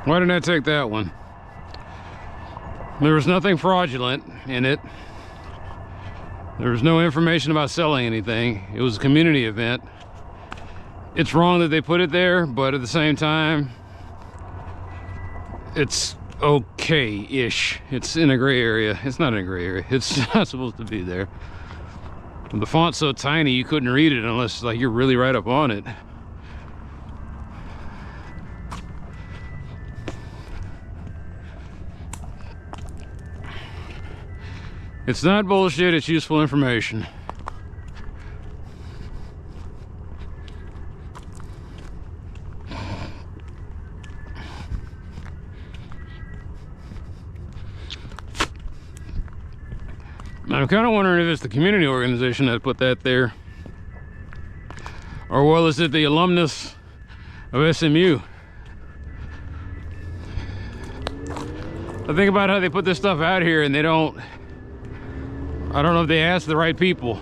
Why didn't I take that one? There was nothing fraudulent in it. There was no information about selling anything. It was a community event. It's wrong that they put it there, but at the same time, it's okay-ish. It's in a gray area. It's not in a gray area. It's not supposed to be there. The font's so tiny you couldn't read it unless like you're really right up on it. It's not bullshit, it's useful information. I'm kind of wondering if it's the community organization that put that there, or well, is it the alumnus of SMU? I think about how they put this stuff out here and they don't, I don't know if they ask the right people.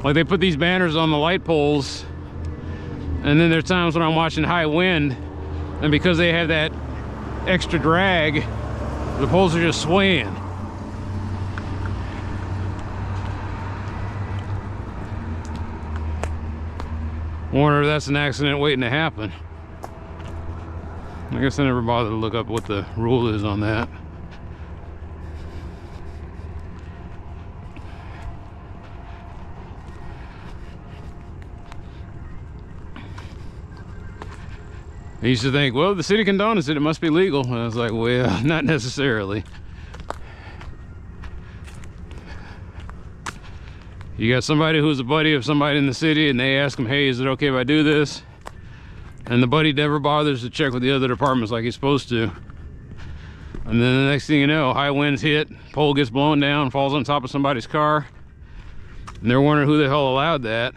Like they put these banners on the light poles, and then there's times when I'm watching high wind, and because they have that extra drag, the poles are just swaying. Wonder if that's an accident waiting to happen. I guess I never bothered to look up what the rule is on that. I used to think, well, the city condones it, it must be legal. And I was like, well, not necessarily. You got somebody who's a buddy of somebody in the city and they ask him, hey, is it okay if I do this? And the buddy never bothers to check with the other departments like he's supposed to. And then the next thing you know, high winds hit, pole gets blown down, falls on top of somebody's car. And they're wondering who the hell allowed that.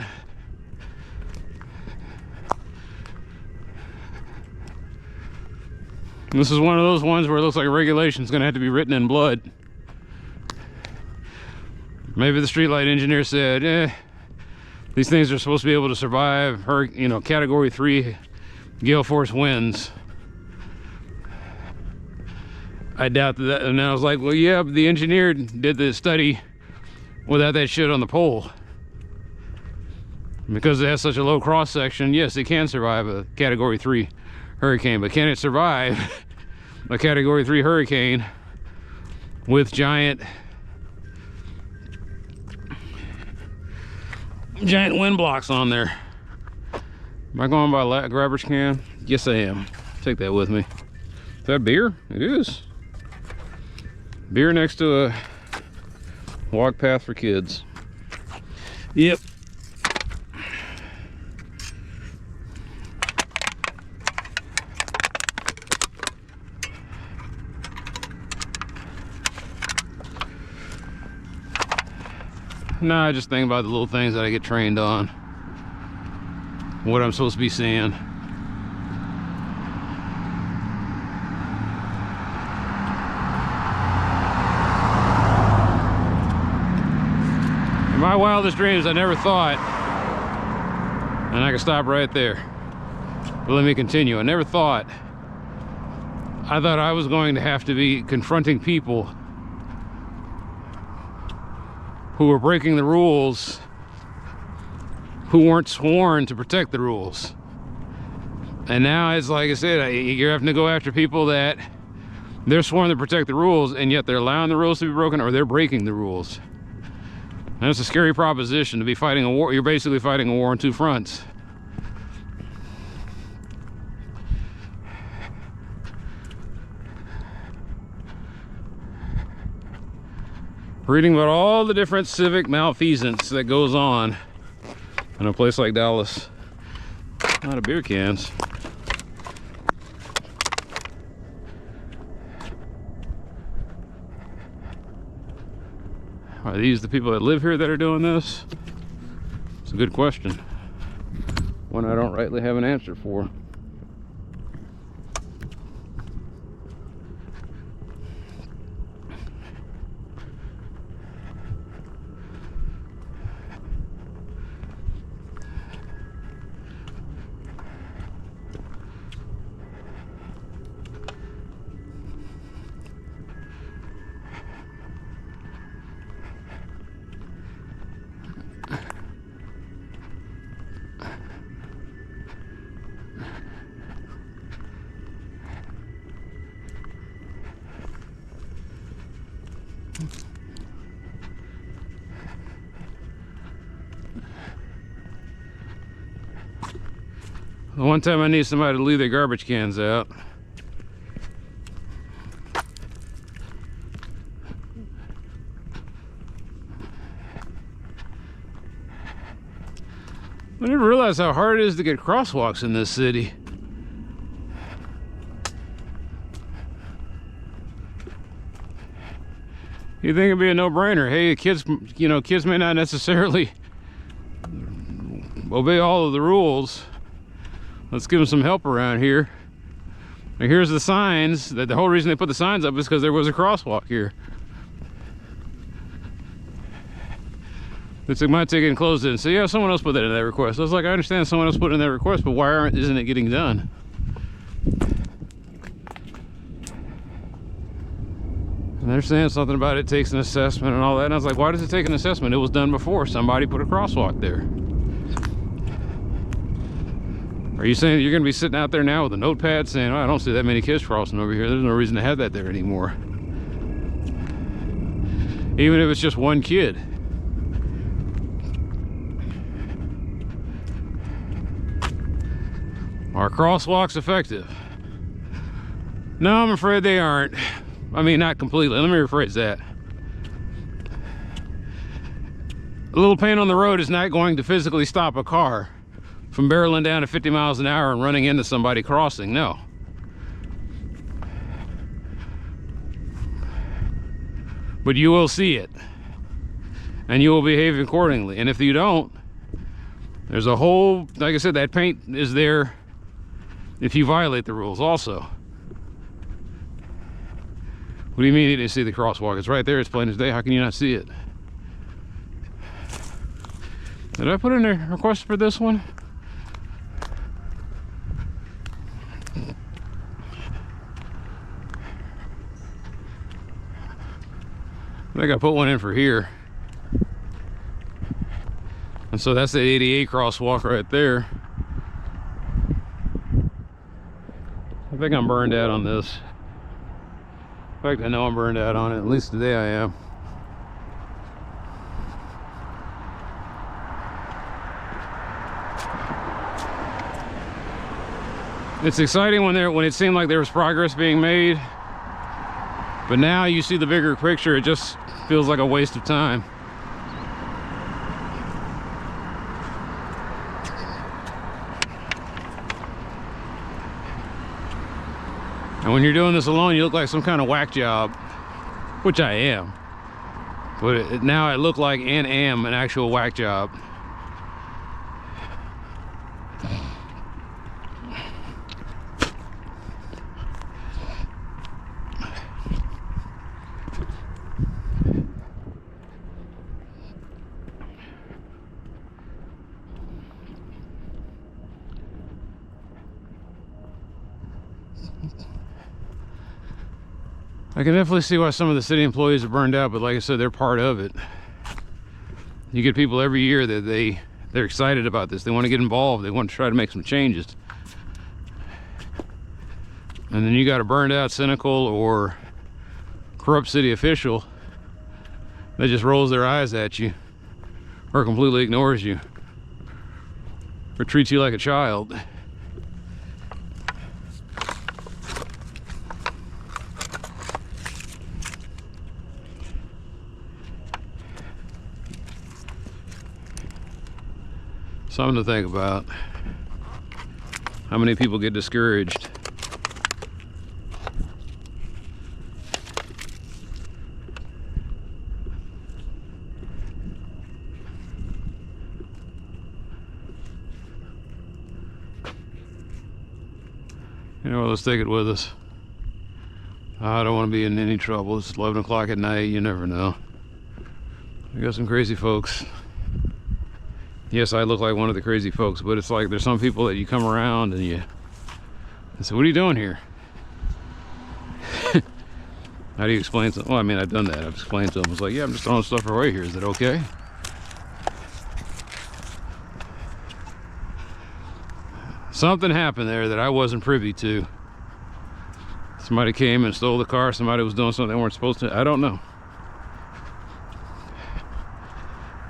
And this is one of those ones where it looks like a regulation is going to have to be written in blood. Maybe the streetlight engineer said, these things are supposed to be able to survive, category 3 gale force winds. I doubt that. And I was like, well, yeah, but the engineer did the study without that shit on the pole. Because it has such a low cross section, yes, it can survive a category 3 hurricane, but can it survive a category 3 hurricane with giant wind blocks on there? Am I going by a garbage can? Yes, I am. Take that with me. Is that beer? It is. Beer next to a walk path for kids. Yep. No, I just think about the little things that I get trained on. What I'm supposed to be seeing. In my wildest dreams, I never thought, and I can stop right there, but let me continue. I never thought, I thought I was going to have to be confronting people who were breaking the rules, who weren't sworn to protect the rules. And now it's like I said, you're having to go after people that they're sworn to protect the rules, and yet they're allowing the rules to be broken, or they're breaking the rules. And it's a scary proposition to be fighting a war. You're basically fighting a war on two fronts. Reading about all the different civic malfeasance that goes on in a place like Dallas. A lot of beer cans. Are these the people that live here that are doing this? It's a good question. One I don't rightly have an answer for. one time I need somebody to leave their garbage cans out. I didn't realize how hard it is to get crosswalks in this city. You think it'd be a no-brainer? Hey, kids, you know, kids may not necessarily obey all of the rules. Let's give them some help around here. Now here's the signs. That the whole reason they put the signs up is because there was a crosswalk here. It's like my ticket and closed it and said, yeah, someone else put that in that request. I was like, I understand someone else put in that request, but why isn't it getting done? And they're saying something about it takes an assessment and all that. And I was like, why does it take an assessment? It was done before. Somebody put a crosswalk there. Are you saying you're going to be sitting out there now with a notepad saying, oh, I don't see that many kids crossing over here. There's no reason to have that there anymore. Even if it's just one kid. Are crosswalks effective? No, I'm afraid they aren't. I mean, not completely. Let me rephrase that. A little pain on the road is not going to physically stop a car from barreling down at 50 miles an hour and running into somebody crossing. No. But you will see it. And you will behave accordingly. And if you don't, there's a whole, like I said, that paint is there if you violate the rules also. What do you mean you didn't see the crosswalk? It's right there, it's plain as day. How can you not see it? Did I put in a request for this one? I think I put one in for here. And so that's the 88 crosswalk right there. I think I'm burned out on this. In fact, I know I'm burned out on it. At least today I am. It's exciting when it seemed like there was progress being made, but now you see the bigger picture. It just feels like a waste of time. And when you're doing this alone, you look like some kind of whack job, which I am. But now I look like and am an actual whack job. I can definitely see why some of the city employees are burned out, but like I said, they're part of it. You get people every year that they're excited about this. They want to get involved. They want to try to make some changes. And then you got a burned out, cynical, or corrupt city official that just rolls their eyes at you or completely ignores you or treats you like a child. Something to think about. How many people get discouraged? You know, let's take it with us. I don't want to be in any trouble. It's 11 o'clock at night. You never know. We got some crazy folks. Yes, I look like one of the crazy folks, but it's like there's some people that you come around and you say, what are you doing here? How do you explain something? Well, I mean, I've done that. I've explained to them. It's like, yeah, I'm just throwing stuff away here. Is that okay? Something happened there that I wasn't privy to. Somebody came and stole the car. Somebody was doing something they weren't supposed to. I don't know.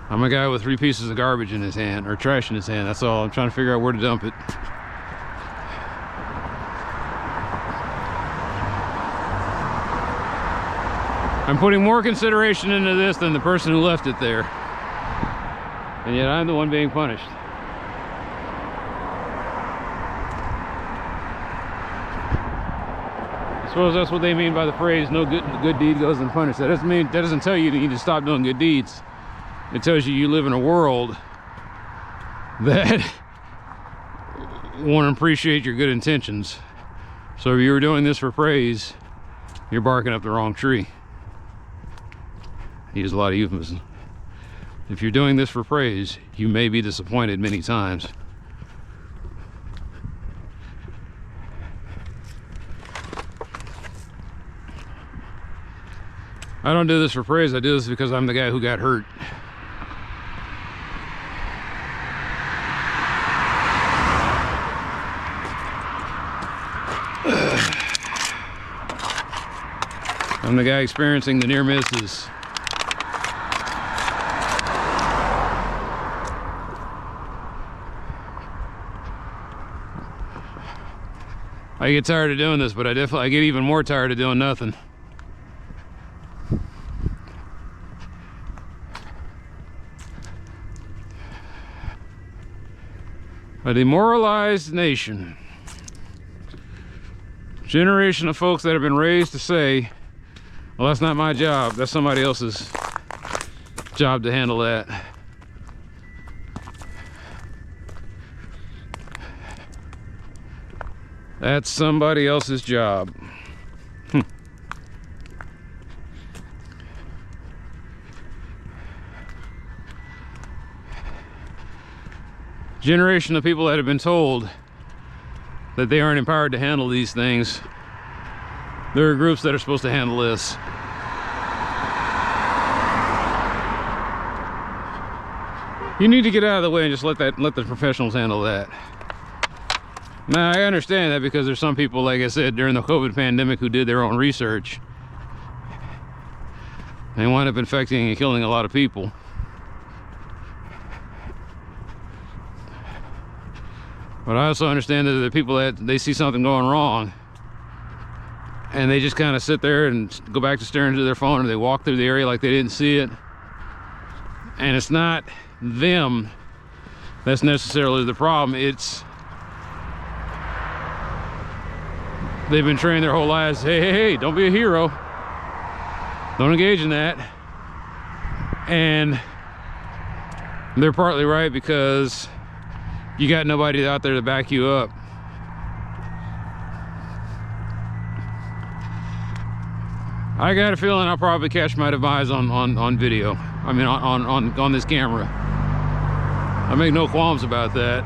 I'm a guy with 3 pieces of garbage in his hand, or trash in his hand. That's all. I'm trying to figure out where to dump it. I'm putting more consideration into this than the person who left it there. And yet I'm the one being punished. I suppose that's what they mean by the phrase, no good deed goes unpunished. That doesn't tell you that you need to stop doing good deeds. It tells you you live in a world that won't appreciate your good intentions. So if you were doing this for praise, you're barking up the wrong tree. I use a lot of euphemisms. If you're doing this for praise, you may be disappointed many times. I don't do this for praise, I do this because I'm the guy who got hurt. I'm the guy experiencing the near misses. I get tired of doing this, but I get even more tired of doing nothing. A demoralized nation. Generation of folks that have been raised to say, well, that's not my job, that's somebody else's job to handle that. That's somebody else's job. Generation of people that have been told that they aren't empowered to handle these things. There are groups that are supposed to handle this. You need to get out of the way and just let the professionals handle that. Now, I understand that because there's some people, like I said, during the COVID pandemic who did their own research. They wound up infecting and killing a lot of people. But I also understand that the people that they see something going wrong and they just kind of sit there and go back to staring into their phone, or they walk through the area like they didn't see it. And it's not them that's necessarily the problem. It's they've been trained their whole lives, hey, don't be a hero. Don't engage in that. And they're partly right, because you got nobody out there to back you up. I got a feeling I'll probably catch my demise on video. I mean, on this camera. I make no qualms about that.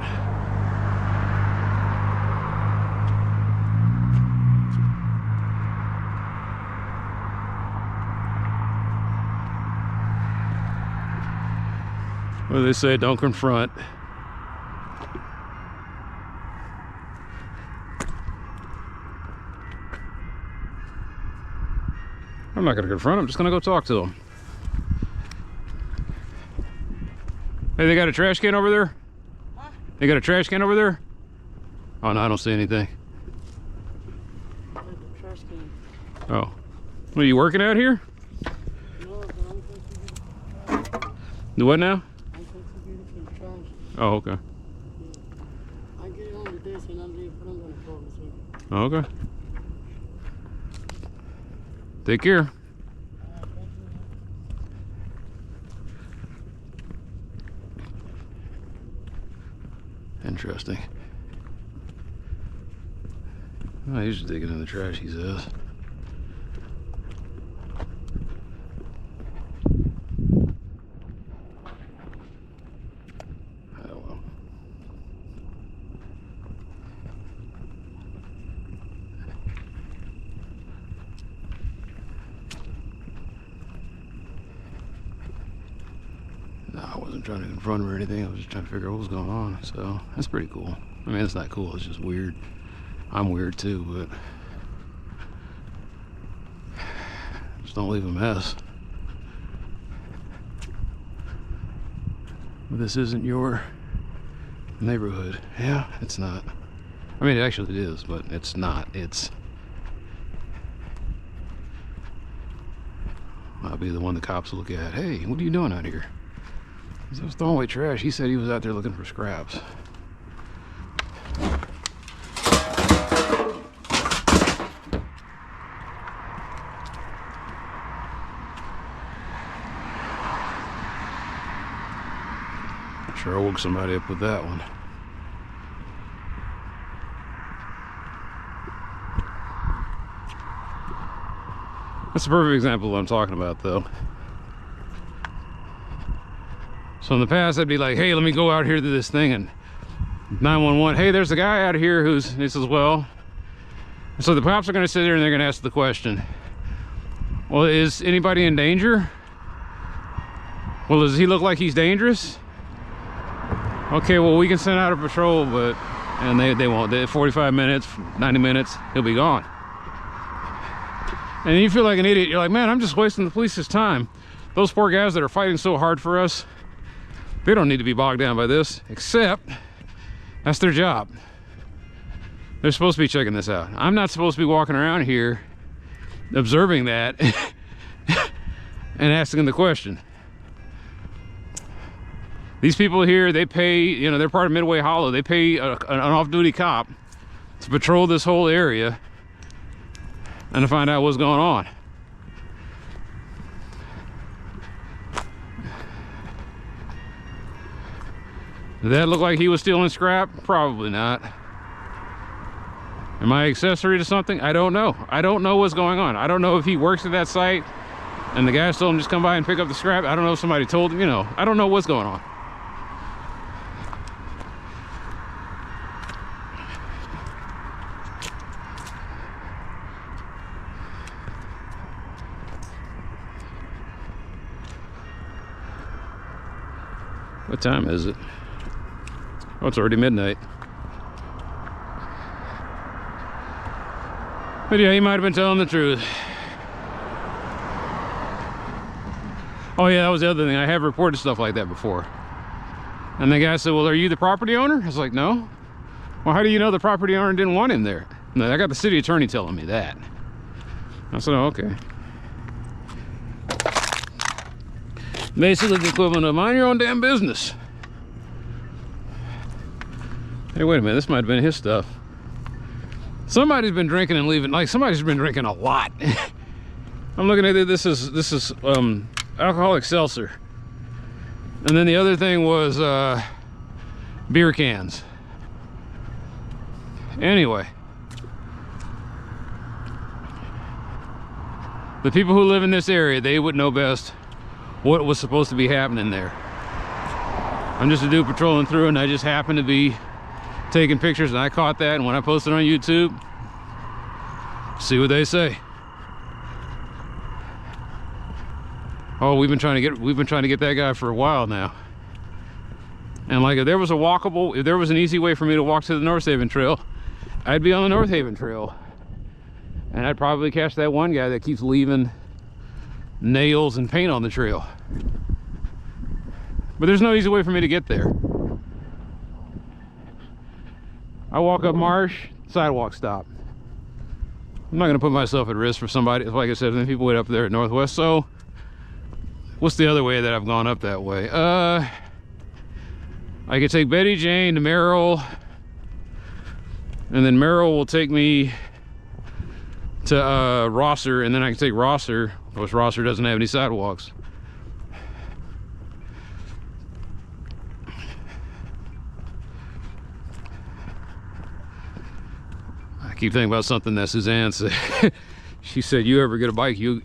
Well, they say don't confront. I'm not going to confront him, I'm just going to go talk to him. Hey, they got a trash can over there? Huh? They got a trash can over there? Oh, no, I don't see anything. Trash can. Oh. What, are you working out here? No, but I'm going to do what now? I'm going to get the trash. Oh, okay. I get it on the desk and I'm leaving, but I'm going to call this week. Oh, okay. Take care. Interesting. Oh, he's just digging in the trash, he says. Oh well. No, I wasn't trying to confront him or anything. I was just trying to figure out what was going on. So that's pretty cool. I mean, it's not cool. It's just weird. I'm weird too, but just don't leave a mess. This isn't your neighborhood. Yeah, it's not. I mean, it actually is, but it's not. It's I'll be the one the cops will look at. Hey, what are you doing out here? I was throwing away trash. He said he was out there looking for scraps. Sure, I woke somebody up with that one. That's a perfect example of what I'm talking about, though. So in the past, I'd be like, hey, let me go out here to this thing, and 911, hey, there's a guy out here who's, he says, well, so the cops are going to sit there and they're going to ask the question, well, is anybody in danger? Well, does he look like he's dangerous? Okay, well, we can send out a patrol, but, and they won't. 45 minutes, 90 minutes, he'll be gone. And you feel like an idiot. You're like, man, I'm just wasting the police's time. Those poor guys that are fighting so hard for us, they don't need to be bogged down by this, except that's their job. They're supposed to be checking this out. I'm not supposed to be walking around here observing that and asking the question. These people here, they pay, you know, they're part of Midway Hollow. They pay an off-duty cop to patrol this whole area and to find out what's going on. Did that look like he was stealing scrap? Probably not. Am I accessory to something? I don't know. I don't know what's going on. I don't know if he works at that site and the guys told him just come by and pick up the scrap. I don't know if somebody told him, you know, I don't know what's going on. What time is it? Oh, it's already midnight. But yeah, he might have been telling the truth. Oh yeah, that was the other thing. I have reported stuff like that before. And the guy said, well, are you the property owner? I was like, no. Well, how do you know the property owner didn't want him there? No, I got the city attorney telling me that. I said, oh, okay. Basically the equivalent of mind your own damn business. Hey, wait a minute, this might have been his stuff. Somebody's been drinking and leaving, like somebody's been drinking a lot. I'm looking at it, this is alcoholic seltzer. And then the other thing was beer cans. Anyway. The people who live in this area, they would know best what was supposed to be happening there. I'm just a dude patrolling through and I just happened to be taking pictures and I caught that, and when I posted on YouTube, see what they say. Oh, we've been trying to get that guy for a while now. And like if there was an easy way for me to walk to the North Haven Trail, I'd be on the North Haven Trail. And I'd probably catch that one guy that keeps leaving nails and paint on the trail. But there's no easy way for me to get there. I walk up Marsh, sidewalk stop. I'm not gonna put myself at risk for somebody. Like I said, people wait up there at Northwest. So what's the other way that I've gone up that way? I could take Betty Jane to Merrill, and then Merrill will take me to Rosser, and then I can take Rosser. Of course, Rosser doesn't have any sidewalks. I keep thinking about something that Suzanne said. She said, you ever get a bike, you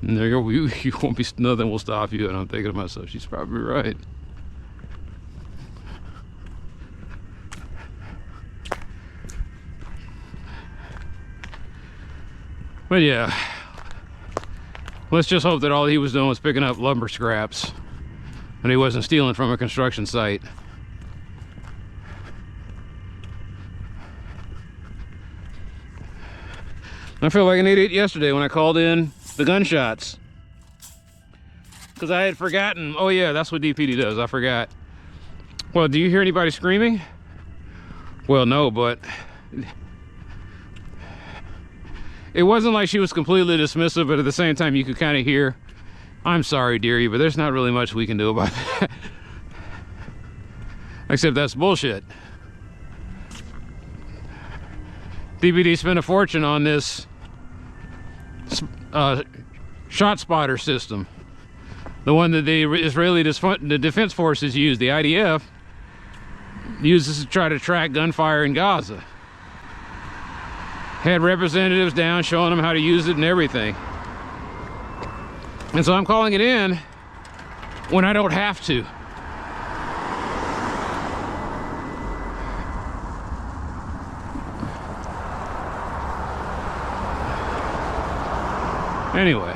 and there you go, you won't be, nothing will stop you. And I'm thinking to myself, she's probably right. But yeah, let's just hope that all he was doing was picking up lumber scraps and he wasn't stealing from a construction site. I feel like an idiot yesterday when I called in the gunshots, because I had forgotten. Oh yeah, that's what DPD does. I forgot. Well, do you hear anybody screaming? Well, no, but it wasn't like she was completely dismissive, but at the same time, you could kind of hear, I'm sorry, dearie, but there's not really much we can do about that. Except that's bullshit. DBD spent a fortune on this shot spotter system. The one that the Israeli Defense Forces use, the IDF, uses to try to track gunfire in Gaza. Had representatives down showing them how to use it and everything. And so I'm calling it in when I don't have to. Anyway,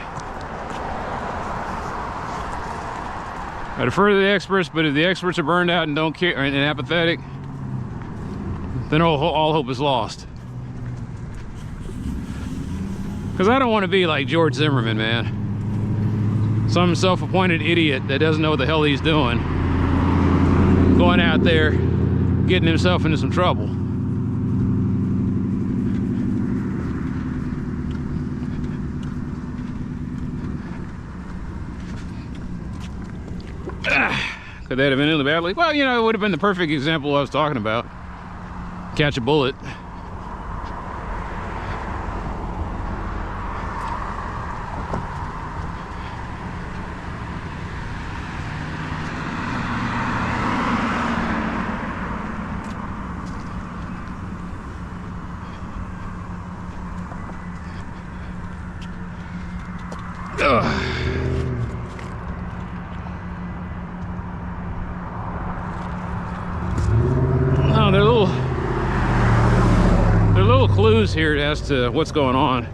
I defer to the experts, but if the experts are burned out and don't care and apathetic, then all hope is lost. Because I don't want to be like George Zimmerman, man. Some self-appointed idiot that doesn't know what the hell he's doing, going out there, getting himself into some trouble. Could that have been in the bad league? Well, you know, it would have been the perfect example I was talking about. Catch a bullet. Ugh. There are little clues here as to what's going on.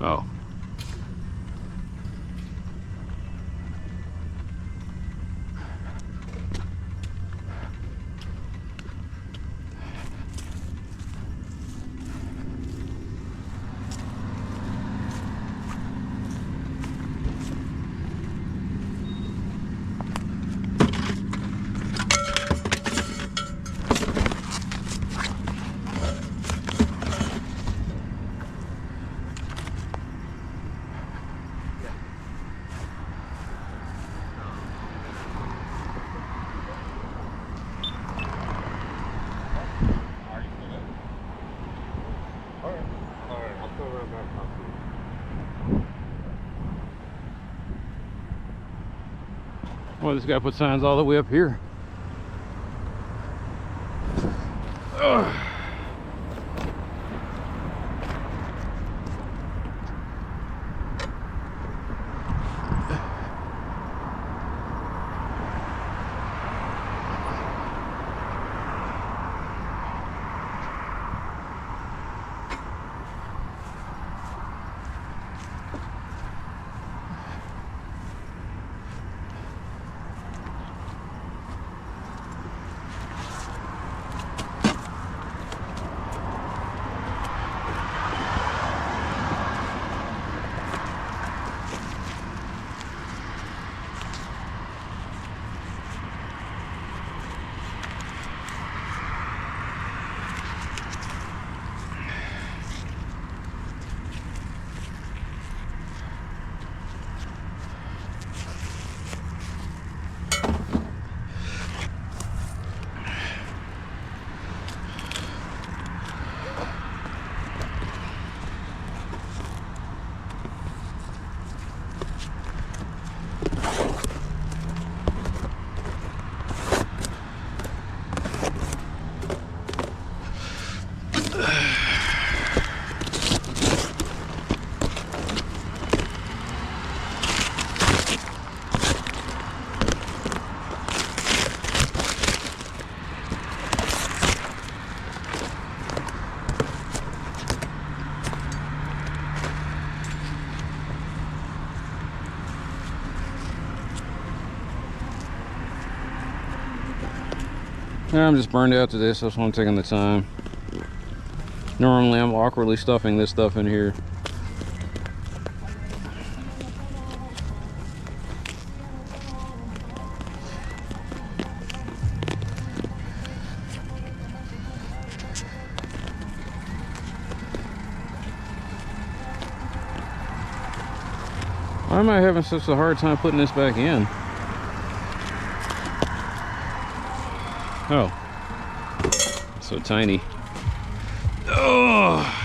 Oh. Well, this guy put signs all the way up here. Ugh. I'm just burned out today, so that's why I'm taking the time. Normally I'm awkwardly stuffing this stuff in here. Why am I having such a hard time putting this back in? Oh, so tiny. Oh.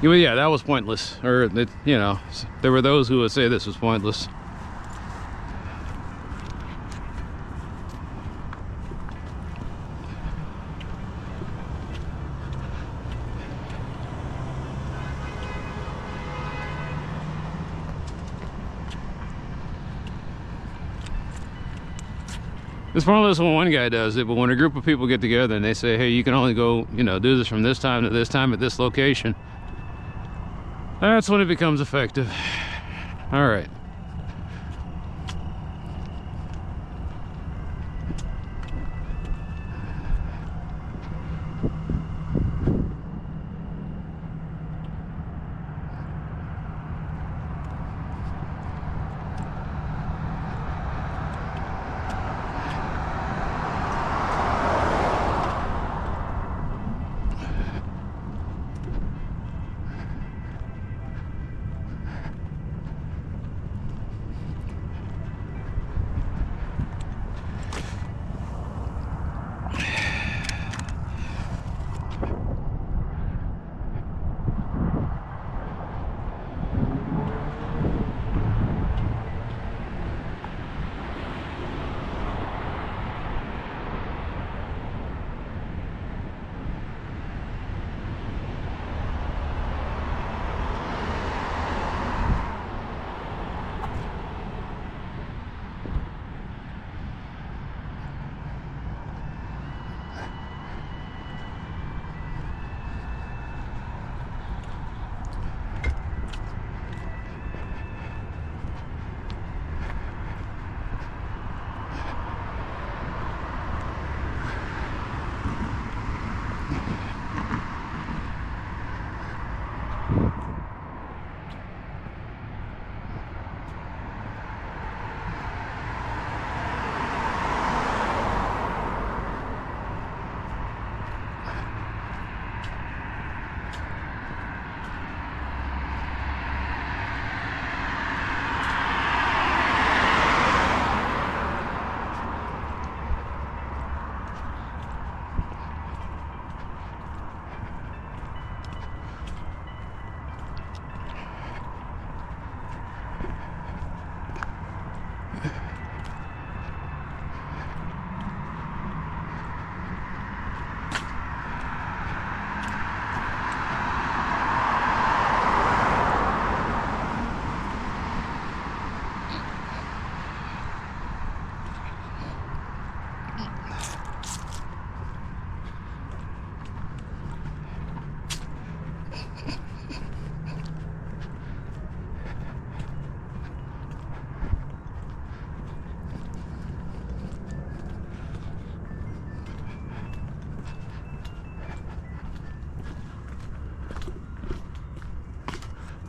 Yeah, that was pointless. Or, you know, there were those who would say this was pointless. It's pointless when one guy does it, but when a group of people get together and they say, hey, you can only go, you know, do this from this time to this time at this location, that's when it becomes effective. All right.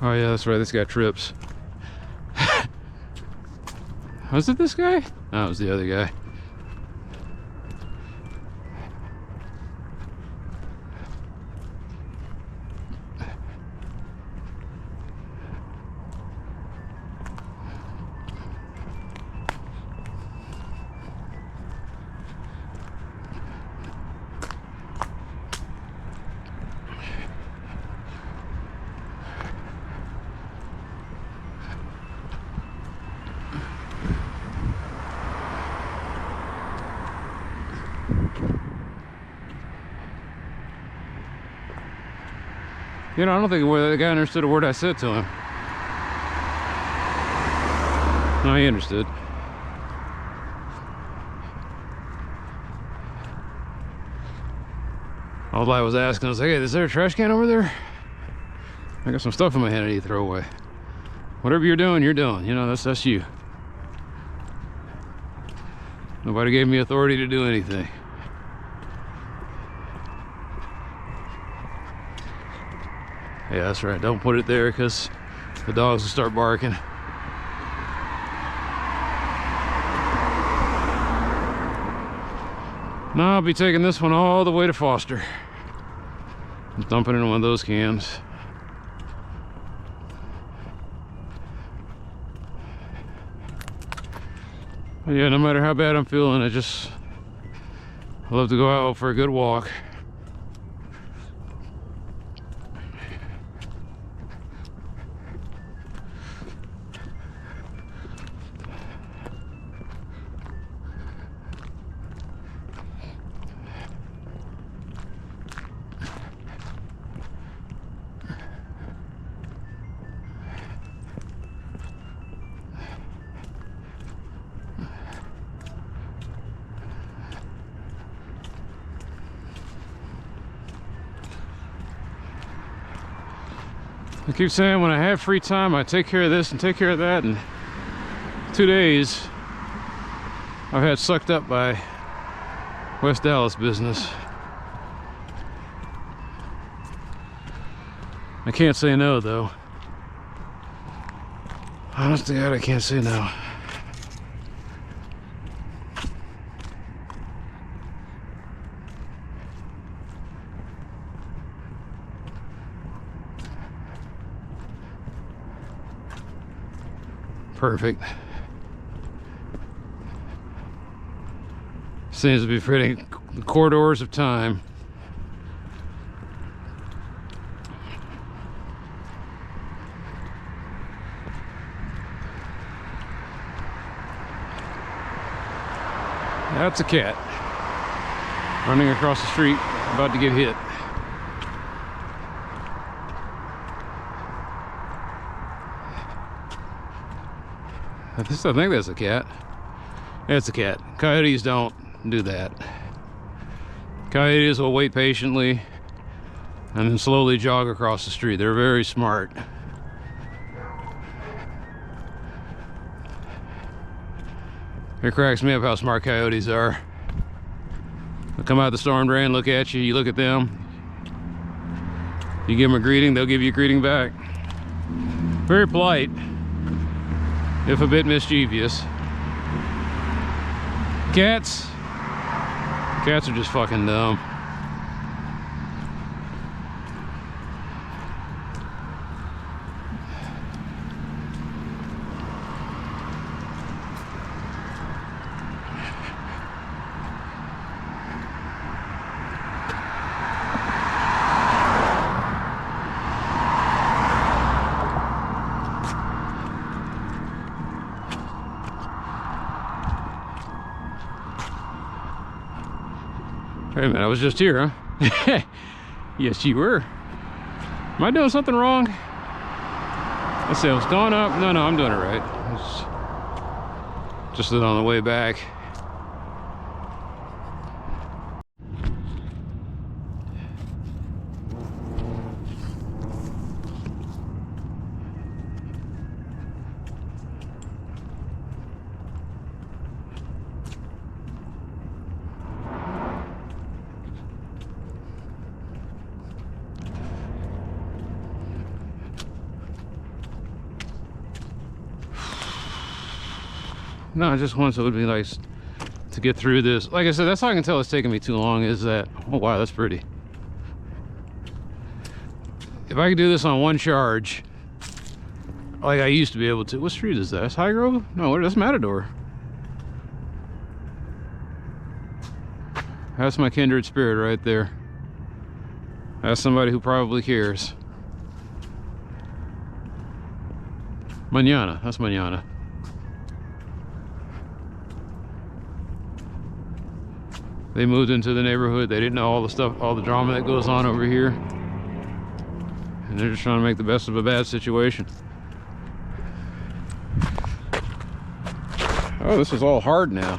Oh yeah, that's right, this guy trips. Was it this guy? No, it was the other guy. You know, I don't think the guy understood a word I said to him. No, he understood. All I was asking, I was like, hey, is there a trash can over there? I got some stuff in my hand I need to throw away. Whatever you're doing, you know, that's you. Nobody gave me authority to do anything. Yeah, that's right. Don't put it there because the dogs will start barking. Now I'll be taking this one all the way to Foster. I'm dumping it in one of those cans. But yeah, no matter how bad I'm feeling, I love to go out for a good walk. I keep saying when I have free time, I take care of this and take care of that, and 2 days I've had sucked up by West Dallas business. I can't say no though. Honest to God, I can't say no. Perfect. Seems to be fitting the corridors of time. That's a cat running across the street, about to get hit. I think that's a cat. It's a cat. Coyotes don't do that. Coyotes will wait patiently and then slowly jog across the street. They're very smart. It cracks me up how smart coyotes are. They'll come out the storm drain, look at you, you look at them. You give them a greeting, they'll give you a greeting back. Very polite, if a bit mischievous. Cats are just fucking dumb. Wait a minute, I was just here, huh? Yes, you were. Am I doing something wrong? Let's see, I was going up. No, I'm doing it right. Just on the way back. No, just once it would be nice to get through this. Like I said, that's how I can tell it's taking me too long, is that, oh wow, that's pretty. If I could do this on one charge, like I used to be able to. What street is that? That's High Grove? No, that's Matador. That's my kindred spirit right there. That's somebody who probably cares. Mañana, that's mañana. They moved into the neighborhood. They didn't know all the stuff, all the drama that goes on over here. And they're just trying to make the best of a bad situation. Oh, this is all hard now.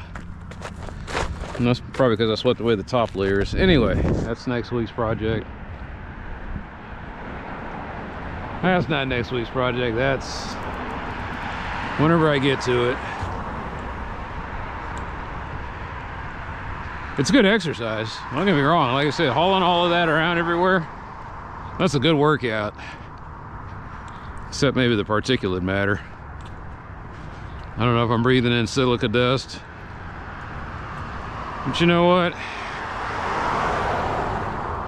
And that's probably because I swept away the top layers. Anyway, that's next week's project. That's not next week's project. That's whenever I get to it. It's good exercise. Don't get me wrong. Like I said, hauling all of that around everywhere, that's a good workout. Except maybe the particulate matter. I don't know if I'm breathing in silica dust. But you know what?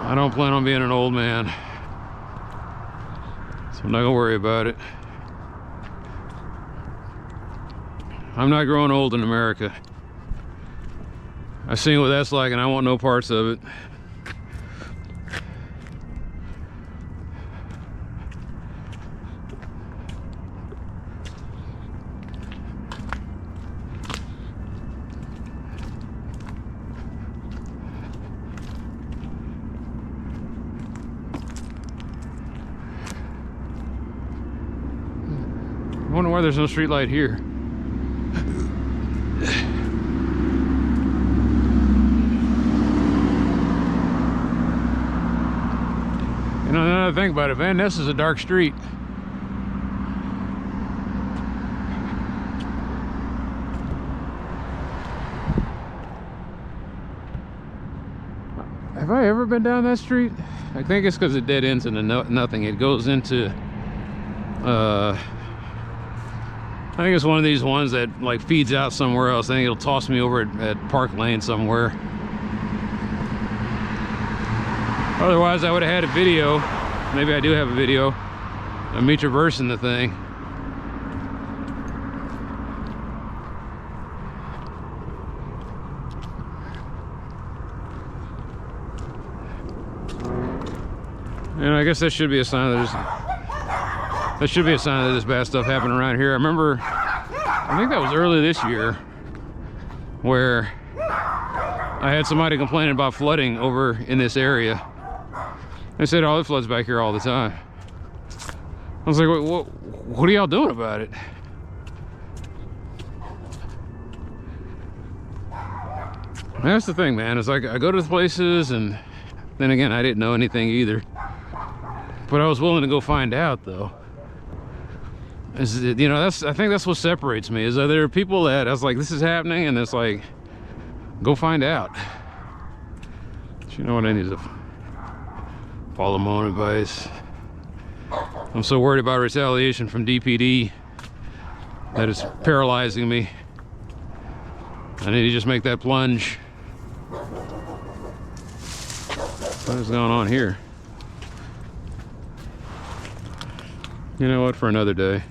I don't plan on being an old man. So I'm not gonna worry about it. I'm not growing old in America. I've seen what that's like and I want no parts of it. I wonder why there's no street light here. You know, now that I think about it, Van Ness is a dark street. Have I ever been down that street? I think it's because it dead ends into nothing. It goes into I think it's one of these ones that like feeds out somewhere else. I think it'll toss me over at Park Lane somewhere. Otherwise, I would have had a video. Maybe I do have a video of me traversing the thing. And I guess that should be a sign that there's bad stuff happening around here. I remember, I think that was early this year, where I had somebody complaining about flooding over in this area. They said, oh, it floods back here all the time. I was like, what are y'all doing about it? And that's the thing, man. It's like I go to the places, and then again, I didn't know anything either. But I was willing to go find out, though. You know, I think that's what separates me, is that there are people that I was like, this is happening, and it's like, go find out. But you know what, I need to follow my own advice. I'm so worried about retaliation from DPD that it's paralyzing me. I need to just make that plunge. What is going on here? You know what, for another day.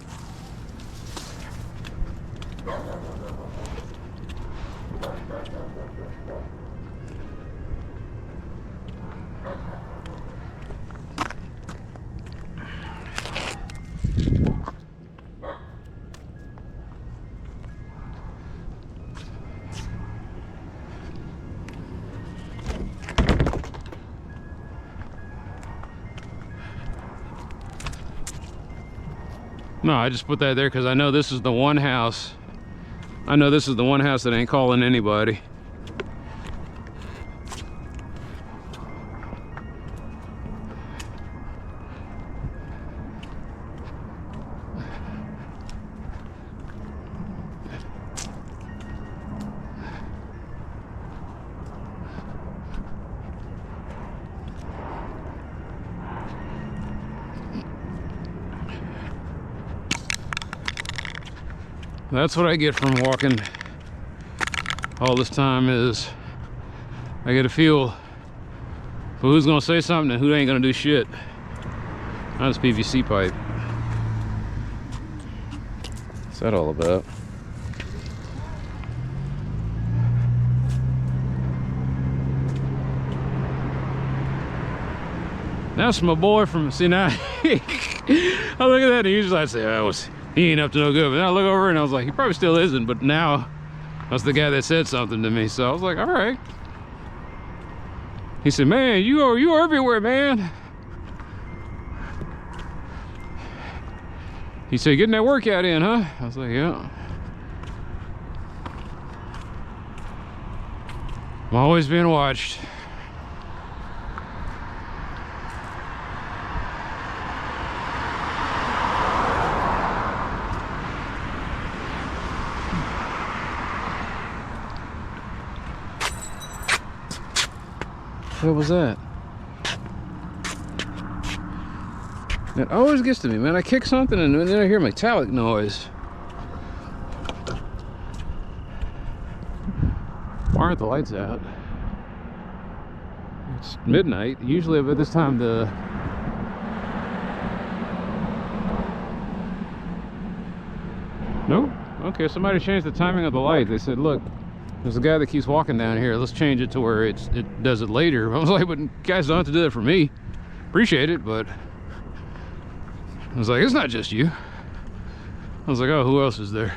No, I just put that there because I know this is the one house. I know this is the one house that ain't calling anybody. That's what I get from walking all this time, is I get a feel for who's gonna say something and who ain't gonna do shit. That's PVC pipe. What's that all about? That's my boy from, see now, I look at that and usually I say, oh, he ain't up to no good. But then I look over and I was like, he probably still isn't. But now, that's the guy that said something to me. So I was like, all right. He said, man, you are everywhere, man. He said, getting that workout in, huh? I was like, yeah. I'm always being watched. What was that? It always gets to me, man. I kick something and then I hear a metallic noise. Why aren't the lights out? It's midnight. Usually at this time the nope. Okay, somebody changed the timing of the light. They said, look, there's a guy that keeps walking down here. Let's change it to where it does it later. I was like, but guys don't have to do that for me. Appreciate it, but I was like, it's not just you. I was like, oh, who else is there?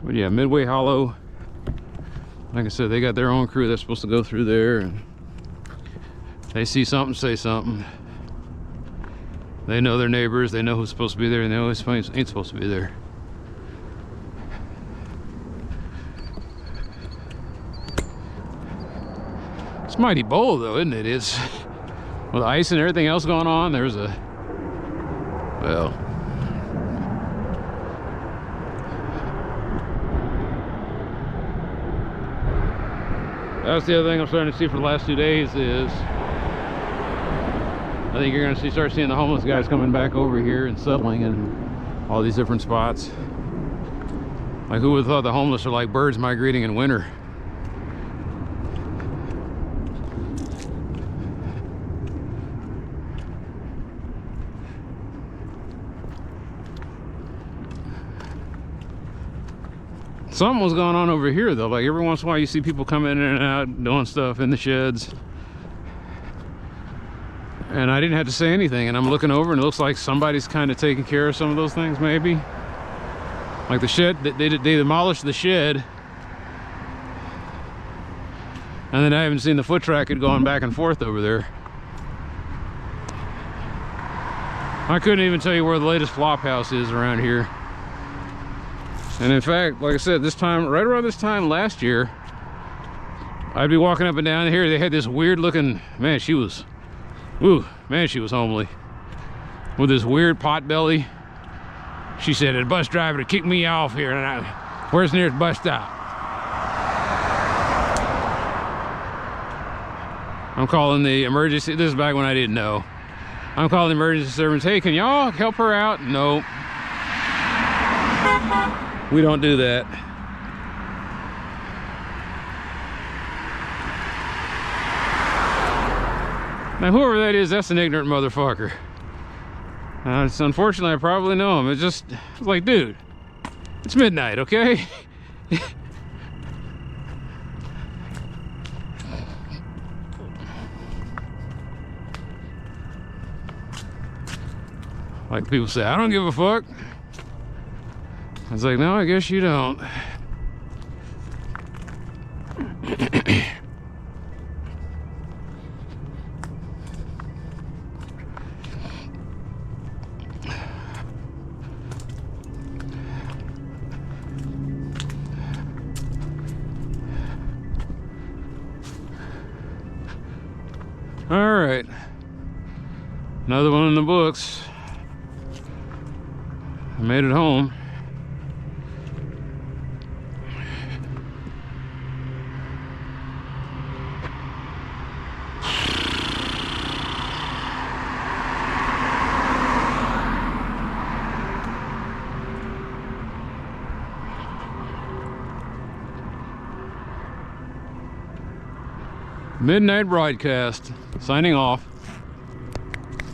But yeah, Midway Hollow, like I said, they got their own crew that's supposed to go through there, and they see something, say something. They know their neighbors, they know who's supposed to be there, and they always ain't supposed to be there. It's mighty bold though, isn't it? It's with ice and everything else going on. There's a, well, that's the other thing I'm starting to see for the last 2 days is I think you're going to start seeing the homeless guys coming back over here and settling in all these different spots. Like, who would have thought the homeless are like birds migrating in winter? Something was going on over here though. Like, every once in a while you see people coming in and out doing stuff in the sheds, and I didn't have to say anything, and I'm looking over and it looks like somebody's kind of taking care of some of those things. Maybe like the shed, they demolished the shed, and then I haven't seen the foot traffic going back and forth over there. I couldn't even tell you where the latest flop house is around here. And in fact, like I said, this time, right around this time last year, I'd be walking up and down here. They had this weird looking, man, she was, ooh, man, she was homely. With this weird pot belly. She said, a bus driver to kick me off here. And where's the nearest bus stop? I'm calling the emergency. This is back when I didn't know. I'm calling the emergency service. Hey, can y'all help her out? Nope. We don't do that. Now, whoever that is, that's an ignorant motherfucker. It's unfortunately, I probably know him. It's like, dude, it's midnight, okay? Like people say, I don't give a fuck. I was like, no, I guess you don't. All right, another one in the books. I made it home. Midnight broadcast, signing off.